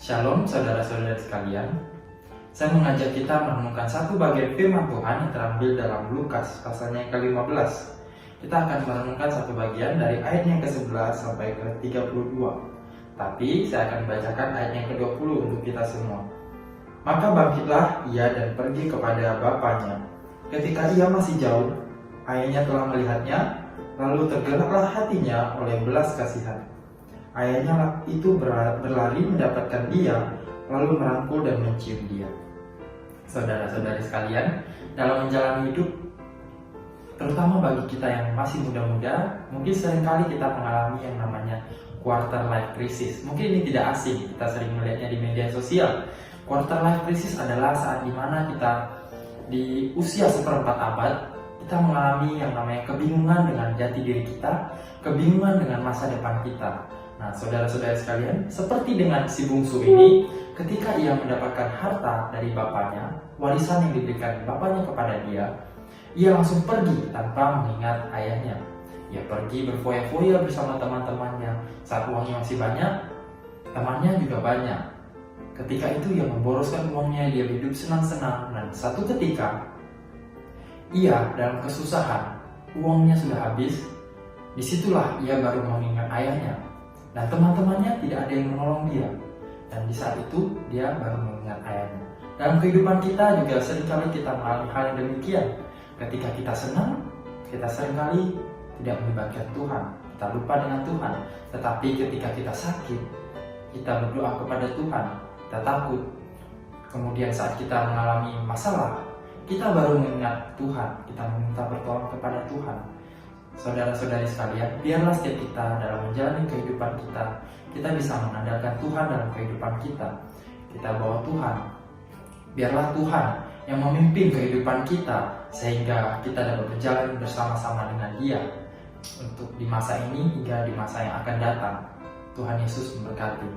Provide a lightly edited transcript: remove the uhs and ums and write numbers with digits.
Shalom saudara-saudari sekalian. Saya mengajak kita merenungkan satu bagian firman Tuhan yang terambil dalam Lukas pasalnya yang ke-15. Kita akan merenungkan satu bagian dari ayat yang ke-11 sampai ke-32. Tapi saya akan bacakan ayat yang ke-20 untuk kita semua. Maka bangkitlah ia dan pergi kepada bapaknya. Ketika ia masih jauh, ayahnya telah melihatnya, lalu tergeraklah hatinya oleh belas kasihan. Ayahnya itu berlari mendapatkan dia, lalu merangkul dan mencium dia. Saudara-saudari sekalian, dalam menjalani hidup, terutama bagi kita yang masih muda-muda, mungkin seringkali kita mengalami yang namanya quarter life crisis. Mungkin ini tidak asing, kita sering melihatnya di media sosial. Quarter life crisis adalah saat dimana kita di usia seperempat abad, kita mengalami yang namanya kebingungan dengan jati diri kita, kebingungan dengan masa depan kita. Nah, saudara-saudara sekalian, seperti dengan si bungsu ini, ketika ia mendapatkan harta dari bapaknya, warisan yang diberikan bapaknya kepada dia, ia langsung pergi tanpa mengingat ayahnya. Ia pergi berfoya-foya bersama teman-temannya. Saat uangnya masih banyak, temannya juga banyak. Ketika itu ia memboroskan uangnya, dia hidup senang-senang, dan satu ketika ia dalam kesusahan, uangnya sudah habis. Disitulah ia baru mengingat ayahnya. Dan teman-temannya tidak ada yang menolong dia. Dan di saat itu dia baru mengingat ayahnya. Dalam kehidupan kita juga seringkali kita mengalami hal yang demikian. Ketika kita senang, kita seringkali tidak melibatkan Tuhan. Kita lupa dengan Tuhan. Tetapi ketika kita sakit, kita berdoa kepada Tuhan. Kita takut. Kemudian saat kita mengalami masalah, kita baru mengingat Tuhan. Kita meminta pertolongan kepada Tuhan. Saudara-saudari sekalian, biarlah setiap kita dalam menjalani kehidupan kita bisa mengandalkan Tuhan dalam kehidupan kita. Kita bawa Tuhan. Biarlah Tuhan yang memimpin kehidupan kita, sehingga kita dapat berjalan bersama-sama dengan Dia untuk di masa ini hingga di masa yang akan datang. Tuhan Yesus memberkati.